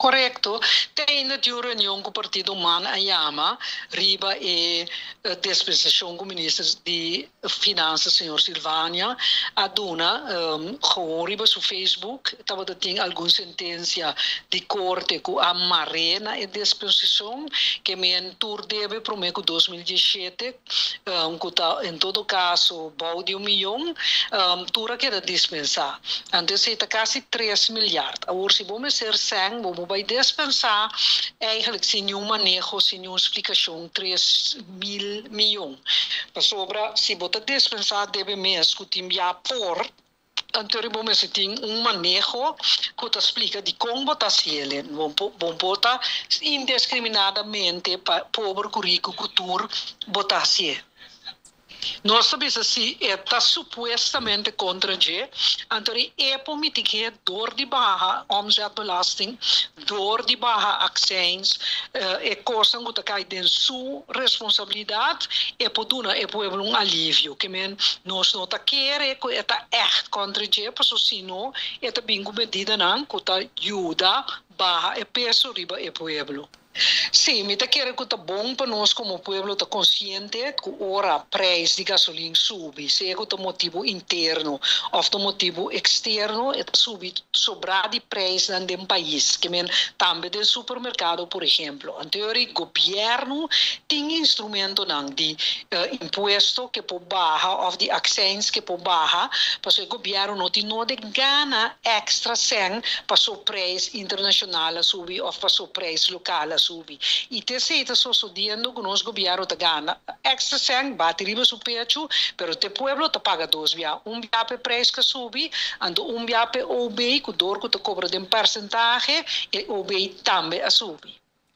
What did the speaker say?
Correcto. Tem na reunião com o Partido Humano a Yama, riba e dispensação com o Ministro de Finanças, senhor Silvânia, a Duna, riba no Facebook, estava tem alguma sentença de corte com a Marena e dispensação, que me entur deve para o 2017, em todo caso, bom de 1 milhão, tura que era dispensar. Antes era quase 3 milhões. Agora, se vamos ser 100, vamos vai dispensar, eigenlijk sem nenhum manejo, sem nenhuma explicação, 3 mil milhões. Para sobra, se você dispensar, deve mesmo que enviar por anteriormente se tem manejo que te explica de como botar ele, bom botar indiscriminadamente para pobre, rico, cultura, botar se. Nós sabemos assim, está supostamente contra o então é permitir que dor de barra, omzetbelasting, dor de barra acções, é coisa que cai dentro sua responsabilidade, é para dar um alívio, que nós não está querendo, que está echt contra o porque senão, é bem medida que ajuda barra e peso riba e pueblo. Sim, me quero que está bom para nós como povo está consciente que ora preço de gasolina sube, se é o motivo interno ou o motivo externo, é subir sobrar de preço no país, que também do supermercado, por exemplo. Anteriormente, o governo tem instrumento de imposto que pode barra ou de acções que pode barra, porque o governo não tem nada de gana extra sem para o preço internacional a subir ou para o preço local a subir. E terceiro, só sucedendo que nós governo te gana extra sem bate riba su pecho, pero te pueblo te paga dois via, via pe preço que subi, ando via pe OB que dor que te cobra de percentagem e OB também a subir.